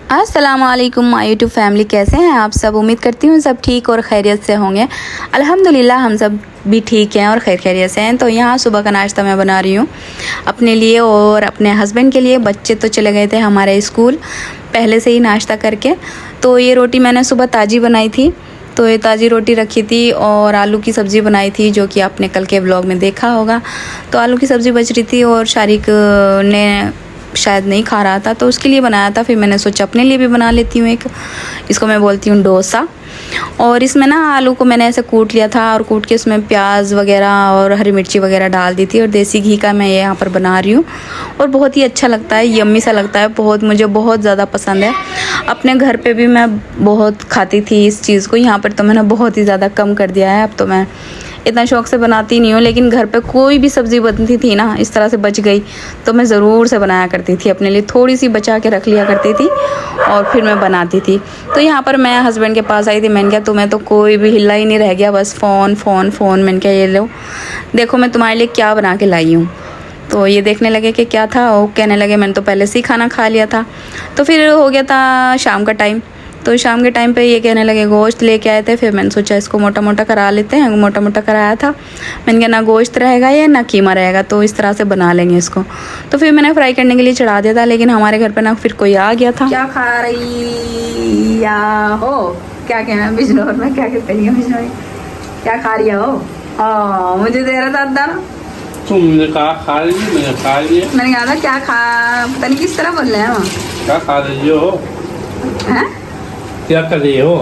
अस्सलामुअलैकुम my YouTube family, कैसे हैं आप सब। उम्मीद करती हूँ सब ठीक और खैरियत से होंगे। अल्हम्दुलिल्लाह हम सब भी ठीक हैं और खैरियत से हैं। तो यहाँ सुबह का नाश्ता मैं बना रही हूँ अपने लिए और अपने हस्बैंड के लिए। बच्चे तो चले गए थे हमारे स्कूल पहले से ही नाश्ता करके। तो ये रोटी मैंने सुबह ताज़ी बनाई थी, तो ये ताज़ी रोटी रखी थी और आलू की सब्ज़ी बनाई थी, जो कि आपने कल के व्लॉग में देखा होगा। तो आलू की सब्ज़ी बच रही थी और शारिक ने शायद नहीं खा रहा था, तो उसके लिए बनाया था। फिर मैंने सोचा अपने लिए भी बना लेती हूँ एक, इसको मैं बोलती हूँ डोसा। और इसमें ना आलू को मैंने ऐसे कूट लिया था और कूट के इसमें प्याज वगैरह और हरी मिर्ची वगैरह डाल दी थी और देसी घी का मैं यहाँ पर बना रही हूँ। और बहुत ही अच्छा लगता है, यम्मी सा लगता है, बहुत मुझे बहुत ज़्यादा पसंद है। अपने घर पे भी मैं बहुत खाती थी इस चीज़ को, यहाँ पर तो मैंने बहुत ही ज़्यादा कम कर दिया है। अब तो मैं इतना शौक़ से बनाती नहीं हूँ, लेकिन घर पे कोई भी सब्ज़ी बनती थी ना इस तरह से बच गई तो मैं ज़रूर से बनाया करती थी अपने लिए, थोड़ी सी बचा के रख लिया करती थी और फिर मैं बनाती थी। तो यहाँ पर मैं हस्बैंड के पास आई थी, मैंने कहा तुम्हें तो कोई भी हिला ही नहीं रह गया, बस फ़ोन फ़ोन फ़ोन। मैंने कहा ये लो देखो मैं तुम्हारे लिए क्या बना के लाई हूँ। तो ये देखने लगे कि क्या था, वो कहने लगे मैंने तो पहले से ही खाना खा लिया था। तो फिर हो गया था शाम का टाइम, तो शाम के टाइम पे ये कहने लगे गोश्त लेके आए थे। फिर मैंने सोचा इसको मोटा मोटा करा लेते हैं, मोटा मोटा कराया था। मैंने कहा ना गोश्त रहेगा या ना कीमा रहेगा, तो इस तरह से बना लेंगे इसको। तो फिर मैंने फ्राई करने के लिए चढ़ा दिया था, लेकिन हमारे घर पे ना फिर कोई आ गया था। क्या खा रही या हो, क्या कहना बिजनौर में, क्या कहते हैं बिजनौर, क्या खा रही हो। हाँ मुझे दे रहा था अद्दा ना, तुमने कहा खा लीजिए, मैंने खा लिया। मैंने कहा था क्या खा, पता नहीं किस तरह बोल रहे हैं वहाँ। क्या खा रही हो, क्या कर रही हो,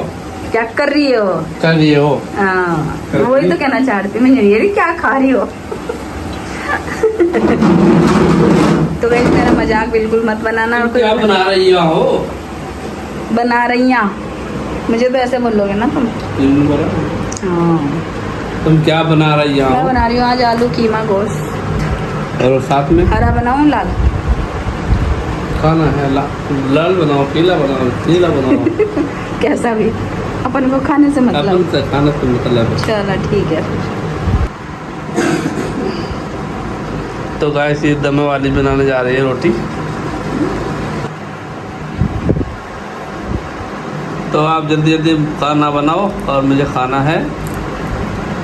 क्या कर रही हो, कर रही हो। हाँ वही तो कहना चाहती मैं, ये क्या खा रही हो। तो वैसे मेरा मजाक बिल्कुल मत बनाना। और क्या बना रही हो, बना रही हैं मुझे तो ऐसे बोलोगे ना तुम। हाँ तुम क्या बना रही हो। मैं बना रही हूँ आज आलू कीमा गोश्त, और साथ में हरा बनाऊँ लाल खाना है। लाल बनाओ, पीला बनाओ, नीला बनाओ। कैसा भी, अपन को खाने से मतलब, अपन से खाने से मतलब है। चलो ठीक है। तो गाइस ये दमे वाली बनाने जा रही है रोटी। तो आप जल्दी जल्दी खाना बनाओ और मुझे खाना है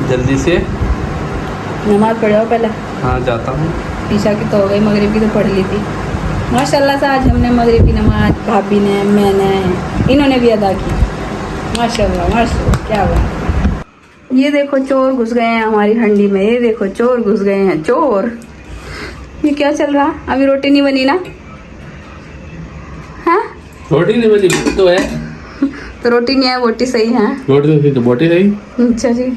जल्दी से। नमाज पढ़ जाओ पहले। हाँ जाता हूँ। ईशा की तो हो गई, मगरिब की तो पढ़ ली थी माशाल्लाह से। आज हमने मगरिब की नमाज भाभी ने, मैंने, इन्होंने भी अदा की माशाल्लाह माशाल्लाह। क्या हुआ, ये देखो चोर घुस गए हैं हमारी हंडी में, ये देखो चोर घुस गए हैं, चोर। ये क्या चल रहा, अभी रोटी नहीं बनी ना। हाँ रोटी नहीं बनी तो है, तो रोटी नहीं है, बोटी सही है। रोटी तो बोटी रही। अच्छा जी,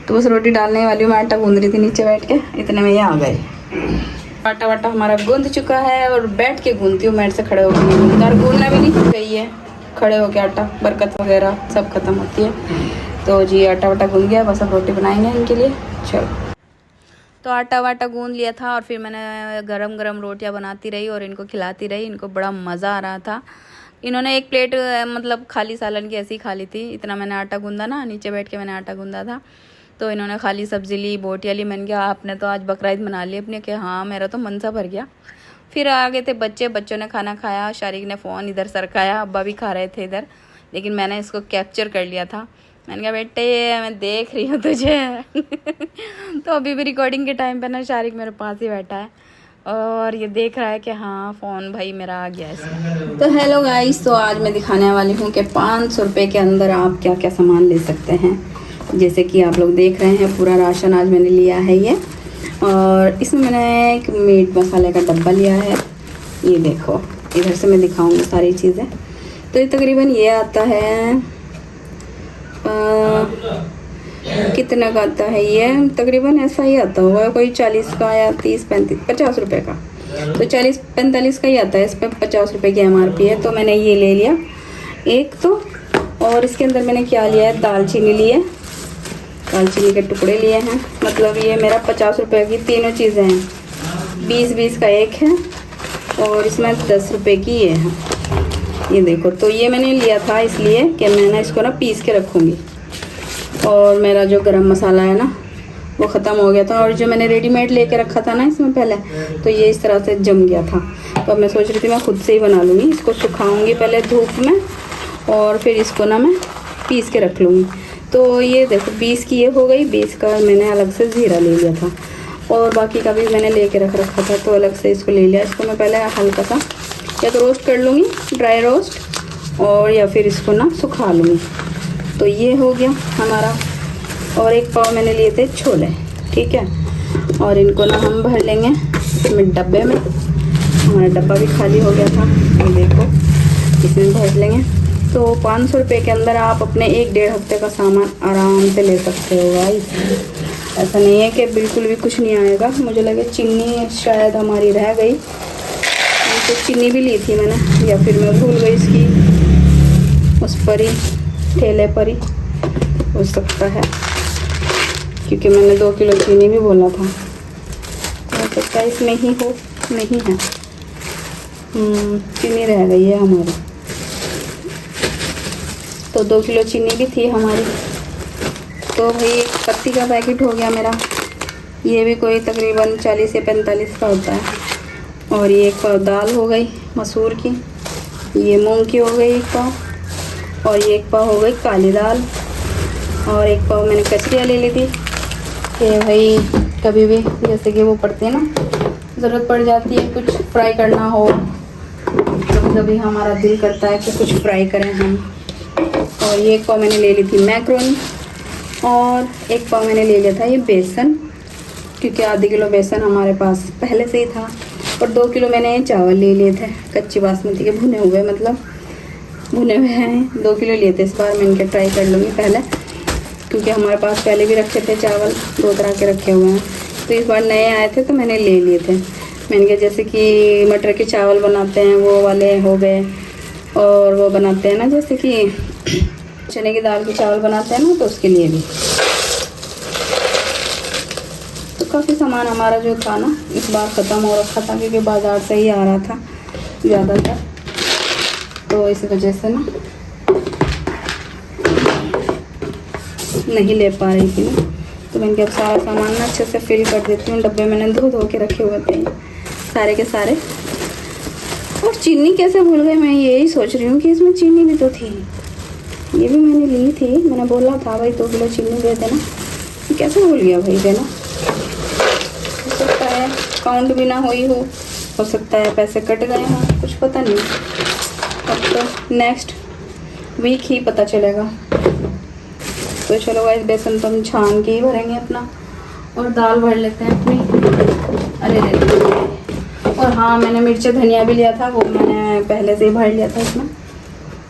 तो बस रोटी डालने वाली हूँ। मैं आटा गूंद रही थी नीचे बैठ के, इतने में ये आ गए। आटा वाटा हमारा गूंद चुका है और बैठ के गूंदती हूँ, मैट से खड़े होकर नहीं गूंदती, और गूंदना भी नहीं गई है, खड़े होकर आटा बरकत वगैरह सब खत्म होती है। तो जी आटा वाटा गूंद गया, बस अब रोटी बनाएंगे इनके लिए। चलो, तो आटा वाटा गूंद लिया था और फिर मैंने गरम गरम रोटियां बनाती रही और इनको खिलाती रही। इनको बड़ा मज़ा आ रहा था। इन्होंने एक प्लेट मतलब खाली सालन की ऐसी ही खा ली थी, इतना मैंने आटा गूंदा ना, नीचे बैठ के मैंने आटा गूंदा था। तो इन्होंने खाली सब्ज़ी ली, बोटियाँ ली। मैंने कहा आपने तो आज बकरा ईद मना ली अपने, कि हाँ मेरा तो मन सा भर गया। फिर आ गए थे बच्चे, बच्चों ने खाना खाया, शारिक ने फ़ोन इधर सरकाया, अब्बा भी खा रहे थे इधर, लेकिन मैंने इसको कैप्चर कर लिया था। मैंने कहा बेटे मैं देख रही हूँ तुझे। तो अभी भी रिकॉर्डिंग के टाइम पे ना शारिक मेरे पास ही बैठा है और ये देख रहा है कि हाँ फ़ोन भाई मेरा आ गया इसमें। तो हेलो गाइस, तो आज मैं दिखाने वाली हूँ कि 500 रुपये के अंदर आप क्या क्या सामान ले सकते हैं। जैसे कि आप लोग देख रहे हैं पूरा राशन आज मैंने लिया है ये, और इसमें मैंने एक मीट मसाले का डब्बा लिया है। ये देखो इधर से मैं दिखाऊंगी सारी चीज़ें। तो ये तकरीबन ये आता है कितने का आता है, ये तकरीबन ऐसा ही आता होगा, कोई 40 का या 30 35 50 रुपये का। तो 40 45 का ही आता है, इस पर 50 रुपये की MRP है। तो मैंने ये ले लिया एक तो, और इसके अंदर मैंने क्या लिया है, दालचीनी लिए, दालचीनी के टुकड़े लिए हैं। मतलब ये मेरा 50 रुपये की तीनों चीज़ें हैं, 20-20 का एक है और इसमें 10 रुपये की ये है। ये देखो, तो ये मैंने लिया था इसलिए कि मैं ना इसको ना पीस के रखूँगी। और मेरा जो गरम मसाला है ना वो ख़त्म हो गया था। और जो मैंने रेडीमेड लेके रखा था ना इसमें पहले, तो ये इस तरह से जम गया था। तो अब मैं सोच रही थी मैं खुद से ही बना लूँगी। इसको सुखाऊंगी पहले धूप में और फिर इसको ना मैं पीस के रख लूँगी। तो ये देखो 20 की ये हो गई, 20 का मैंने अलग से ज़ीरा ले लिया था और बाकी का भी मैंने लेके रख रखा था, तो अलग से इसको ले लिया। इसको मैं पहले हल्का सा या तो रोस्ट कर लूँगी, ड्राई रोस्ट, और या फिर इसको ना सुखा लूँगी। तो ये हो गया हमारा। और एक पाव मैंने लिए थे छोले, ठीक है। और इनको ना हम भर लेंगे इसमें डब्बे में। हमारा डब्बा भी खाली हो गया था, ये देखो इसमें भर लेंगे। तो 500 रुपये के अंदर आप अपने 1-1.5 हफ्ते का सामान आराम से ले सकते हो गाइस। ऐसा नहीं है कि बिल्कुल भी कुछ नहीं आएगा। मुझे लगे चीनी शायद हमारी रह गई, तो चीनी भी ली थी मैंने, या फिर मैं भूल गई इसकी उस पर ही, ठेले पर ही हो सकता है, क्योंकि मैंने 2 किलो चीनी भी बोला था। हो सकता है इसमें ही हो, नहीं है, चीनी रह गई है हमारी। तो 2 किलो चीनी भी थी हमारी। तो भाई एक पत्ती का पैकेट हो गया मेरा, ये भी कोई तकरीबन 40 से 45 का होता है। और ये 1 पाव दाल हो गई मसूर की, ये मूंग की हो गई 1 पाव, और ये 1 पाव हो गई काली दाल, और 1 पाव मैंने कचरियाँ ले ली थी कि भाई कभी भी जैसे कि वो पड़ते हैं ना, ज़रूरत पड़ जाती है कुछ फ्राई करना हो, कभी कभी हमारा दिल करता है कि कुछ फ्राई करें हम। और ये 1 पाव मैंने ले ली थी मैक्रोनी, और 1 पाव मैंने ले लिया था ये बेसन, क्योंकि आधी किलो बेसन हमारे पास पहले से ही था। और 2 किलो मैंने चावल ले लिए थे कच्ची बासमती के, भुने हुए, मतलब भुने हुए हैं। 2 किलो लिए थे। इस बार मैं इनके ट्राई कर लूँगी पहले, क्योंकि हमारे पास पहले भी रखे थे चावल, 2 तरह के रखे हुए हैं। तो इस बार नए आए थे तो मैंने ले लिए थे। मैंने कहा जैसे कि मटर के चावल बनाते हैं वो वाले हो गए, और वो बनाते हैं ना जैसे कि चने की दाल के चावल बनाते हैं ना, तो उसके लिए भी। तो काफ़ी सामान हमारा जो था ना इस बार ख़त्म हो रखा था, क्योंकि बाज़ार से ही आ रहा था ज़्यादातर, तो इस वजह से ना नहीं ले पा रही थी ना। तो मैंने अब सारा सामान ना अच्छे से फिल कर देती हूँ। डब्बे मैंने धो के रखे हुए थे सारे के सारे। और चीनी कैसे भूल गई, मैं यही सोच रही हूँ कि इसमें चीनी भी तो थी, ये भी मैंने ली थी। मैंने बोला था भाई 2 किलो चीनी दे देना, कैसे भूल गया भाई देना। हो सकता है काउंट भी ना हुई हो सकता है पैसे कट गए हों, कुछ पता नहीं। अब तो नेक्स्ट वीक ही पता चलेगा। तो चलो गाइस, बेसन तो हम छान के ही भरेंगे अपना, और दाल भर लेते हैं अपनी। अरे और हाँ, मैंने मिर्च धनिया भी लिया था, वो मैंने पहले से ही भर लिया था इसमें,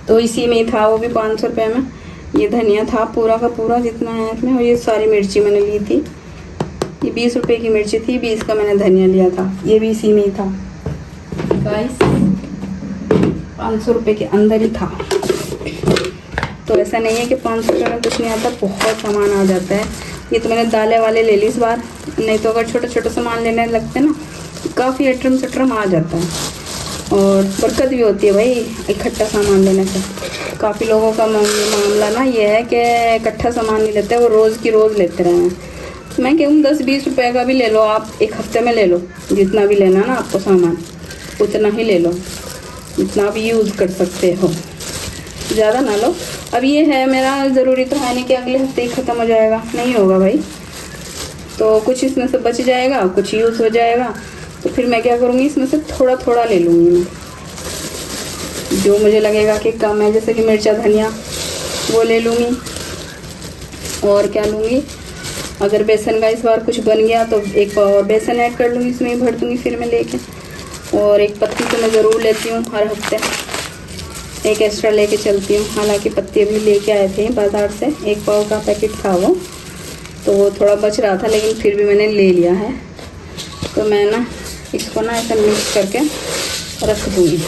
तो इसी में ही था, वो भी 500 रुपये में। ये धनिया था पूरा का पूरा जितना है इसमें, और ये सारी मिर्ची मैंने ली थी। ये 20 रुपये की मिर्ची थी, 20 का मैंने धनिया लिया था, ये भी इसी में ही था गाइस, 500 रुपये के अंदर ही था। तो ऐसा नहीं है कि 500 रुपये में कुछ नहीं आता, बहुत सामान आ जाता है। ये तो मैंने दालें वाले ले ली इस बार, नहीं तो अगर छोटे छोटे सामान लेने लगते ना काफ़ी अटरम सटरम आ जाता है, और बरकत भी होती है भाई इकट्ठा सामान लेने से। काफ़ी लोगों का मामला ना ये है कि इकट्ठा सामान नहीं लेते, वो रोज़ की रोज़ लेते रहे हैं। मैं कहूँ 10-20 रुपये का भी ले लो आप, 1 हफ्ते में ले लो, जितना भी लेना ना आपको सामान उतना ही ले लो, जितना आप यूज़ कर सकते हो, ज़्यादा ना लो। अब ये है मेरा, ज़रूरी तो है नहीं कि अगले हफ्ते ही ख़त्म हो जाएगा, नहीं होगा भाई। तो कुछ इसमें से बच जाएगा, कुछ यूज़ हो जाएगा, तो फिर मैं क्या करूँगी, इसमें से थोड़ा थोड़ा ले लूँगी मैं, जो मुझे लगेगा कि कम है। जैसे कि मिर्चा धनिया वो ले लूँगी, और क्या लूँगी, अगर बेसन का इस बार कुछ बन गया तो 1 पाव और बेसन ऐड कर लूँगी, इसमें ही भर दूँगी फिर मैं लेके। और एक पत्ती तो मैं ज़रूर लेती हूँ हर हफ्ते, एक एक्स्ट्रा लेके चलती हूँ। हालांकि पत्ती अभी लेके आए थे बाज़ार से, 1 पाव का पैकेट था वो, तो वो थोड़ा बच रहा था, लेकिन फिर भी मैंने ले लिया है। तो मैं ना इसको ना ऐसा मिक्स करके रख दूँगी।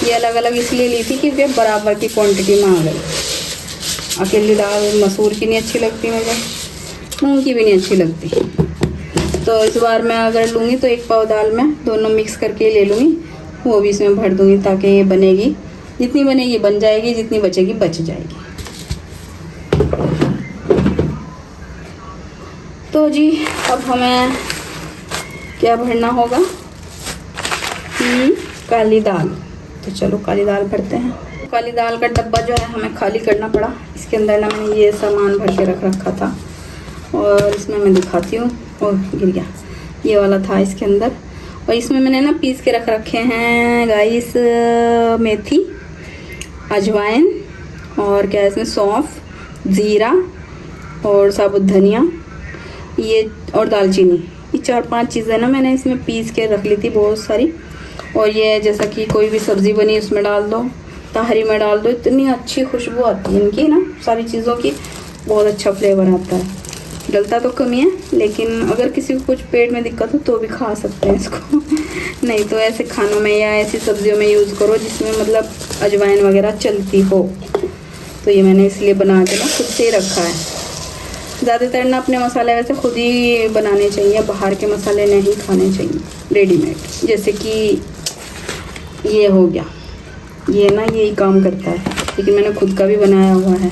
ये अलग अलग इसलिए ली थी क्योंकि बराबर की क्वांटिटी में आ गई। अकेली दाल मसूर की नहीं अच्छी लगती मुझे, मूंग की भी नहीं अच्छी लगती। तो इस बार मैं अगर लूँगी तो 1 पाव दाल में दोनों मिक्स करके ले लूँगी, वो भी इसमें भर दूँगी, ताकि ये बनेगी, जितनी बनेगी बन जाएगी, जितनी बचेगी बच जाएगी। तो जी अब हमें क्या भरना होगा? काली दाल। तो चलो काली दाल भरते हैं। काली दाल का डब्बा जो है हमें खाली करना पड़ा। इसके अंदर ना मैंने ये सामान भर के रख रखा था और इसमें मैं दिखाती हूँ। और गिर गया, ये वाला था इसके अंदर। और इसमें मैंने ना पीस के रख रखे हैं गाइस, मेथी, अजवाइन और क्या है इसमें, सौंफ, ज़ीरा और साबुत धनिया, ये और दालचीनी। ये 4-5 चीज़ें ना मैंने इसमें पीस के रख ली थी, बहुत सारी। और ये जैसा कि कोई भी सब्ज़ी बनी उसमें डाल दो, तहरी में डाल दो, इतनी अच्छी खुशबू आती है इनकी ना, सारी चीज़ों की बहुत अच्छा फ्लेवर आता है। डलता तो कम ही है, लेकिन अगर किसी को कुछ पेट में दिक्कत हो तो भी खा सकते हैं इसको। नहीं तो ऐसे खानों में या ऐसी सब्जियों में यूज़ करो जिसमें मतलब अजवाइन वगैरह चलती हो। तो ये मैंने इसलिए बना के ना खुद से ही रखा है। ज़्यादातर ना अपने मसाले वैसे खुद ही बनाने चाहिए, बाहर के मसाले नहीं खाने चाहिए रेडीमेड। जैसे कि ये हो गया, ये ना यही काम करता है, लेकिन मैंने खुद का भी बनाया हुआ है।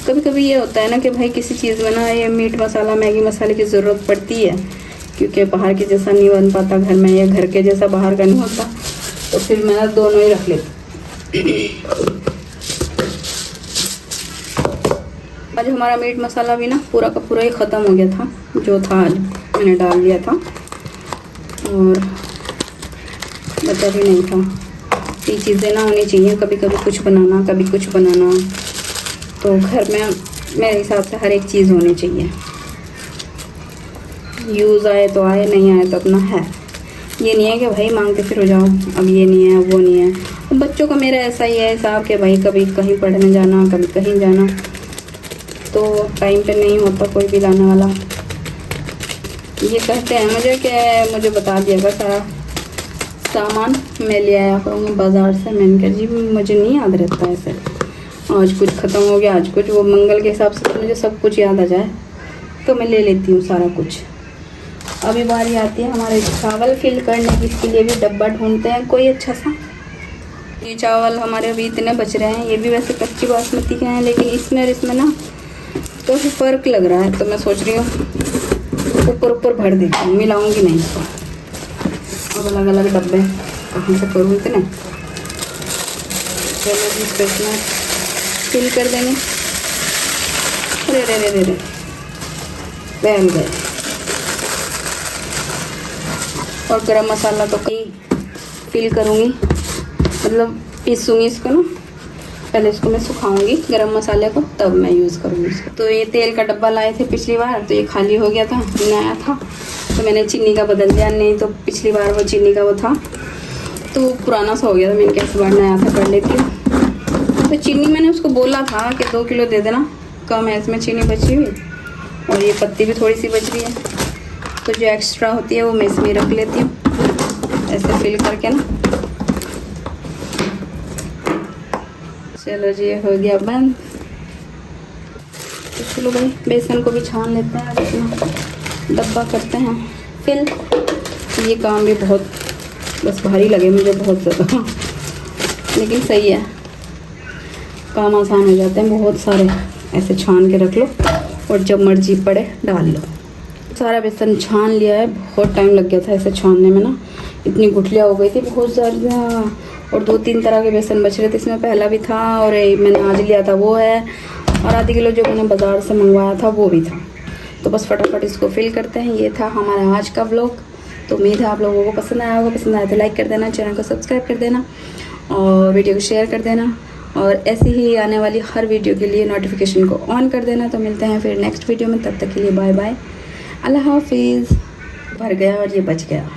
कभी कभी ये होता है ना कि भाई किसी चीज़ में ना ये मीट मसाला, मैगी मसाले की ज़रूरत पड़ती है, क्योंकि बाहर के जैसा नहीं बन पाता घर में, या घर के जैसा बाहर का नहीं होता। तो फिर मैं दोनों ही रख लेती। आज हमारा मीट मसाला भी ना पूरा का पूरा ही ख़त्म हो गया था, जो था आज मैंने डाल दिया था और बचा भी नहीं था। ये चीज़ें ना होनी चाहिए, कभी कभी कुछ बनाना, कभी कुछ बनाना। तो घर में मेरे हिसाब से हर एक चीज़ होनी चाहिए, यूज़ आए तो आए, नहीं आए तो अपना है। ये नहीं है कि भाई मांगते फिर हो जाओ, अब ये नहीं है वो नहीं है। अब बच्चों का मेरा ऐसा ही है हिसाब कि भाई कभी कहीं पढ़ने जाना, कभी कहीं जाना, तो टाइम पे नहीं होता कोई भी लाने वाला। ये कहते हैं मुझे कि मुझे बता दिएगा सारा सामान, मैं ले आया करूँगा बाज़ार से। मैंने कहा जी मुझे नहीं याद रहता है ऐसे, आज कुछ ख़त्म हो गया, आज कुछ, वो मंगल के हिसाब से तो मुझे सब कुछ याद आ जाए तो मैं ले लेती हूँ सारा कुछ। अभी बारी आती है हमारे चावल फिल करने की, इसके लिए भी डब्बा ढूंढते हैं कोई अच्छा सा। ये चावल हमारे अभी इतने बच रहे हैं, ये भी वैसे कच्ची बासमती के हैं, लेकिन इसमें और इसमें ना तो फ़र्क लग रहा है। तो मैं सोच रही हूँ ऊपर भर देती हूँ, मिलाऊँगी नहीं इसको। अब अलग अलग डब्बे कहाँ से करूँ इतने। चलो जी इसमें फिल कर देंगे। अरे रे रे रे रे बहन गए। और गरम मसाला तो कहीं फिल करूँगी, मतलब पीसूँगी इसको ना, पहले इसको मैं सुखाऊंगी गरम मसाले को, तब मैं यूज़ करूँगी इसको। तो ये तेल का डब्बा लाए थे पिछली बार, तो ये खाली हो गया था, नया था, तो मैंने चीनी का बदल दिया। नहीं तो पिछली बार वो चीनी का वो था तो पुराना सा हो गया था, मैंने कहा इस बार नया सा कर लेती हूँ। तो चीनी मैंने उसको बोला था कि 2 किलो दे देना, कम है इसमें चीनी बची हुई, और ये पत्ती भी थोड़ी सी बच रही है, तो जो एक्स्ट्रा होती है वो मैं इसमें रख लेती हूँ ऐसे फिल करके ना। चलो जी ये हो गया बंद। तो चलो भाई बेसन को भी छान लेते हैं, अपना डब्बा करते हैं फिल। ये काम भी बहुत बस भारी लगे मुझे बहुत ज़्यादा, लेकिन सही है, काम आसान हो जाते हैं। बहुत सारे ऐसे छान के रख लो और जब मर्जी पड़े डाल लो। सारा बेसन छान लिया है, बहुत टाइम लग गया था ऐसे छानने में ना, इतनी गुठलियाँ हो गई थी बहुत ज़्यादा। और 2-3 तरह के बेसन बच रहे थे, इसमें पहला भी था और मैंने आज लिया था वो है, और आधी किलो जो मैंने बाज़ार से मंगवाया था वो भी था। तो बस फटाफट इसको फिल करते हैं। ये था हमारा आज का व्लॉग। तो उम्मीद है आप लोगों को पसंद आया होगा। पसंद आया तो लाइक कर देना, चैनल को सब्सक्राइब कर देना और वीडियो को शेयर कर देना, और ऐसे ही आने वाली हर वीडियो के लिए नोटिफिकेशन को ऑन कर देना। तो मिलते हैं फिर नेक्स्ट वीडियो में, तब तक के लिए बाय बाय, अल्लाह हाफिज़। भर गया और ये बच गया।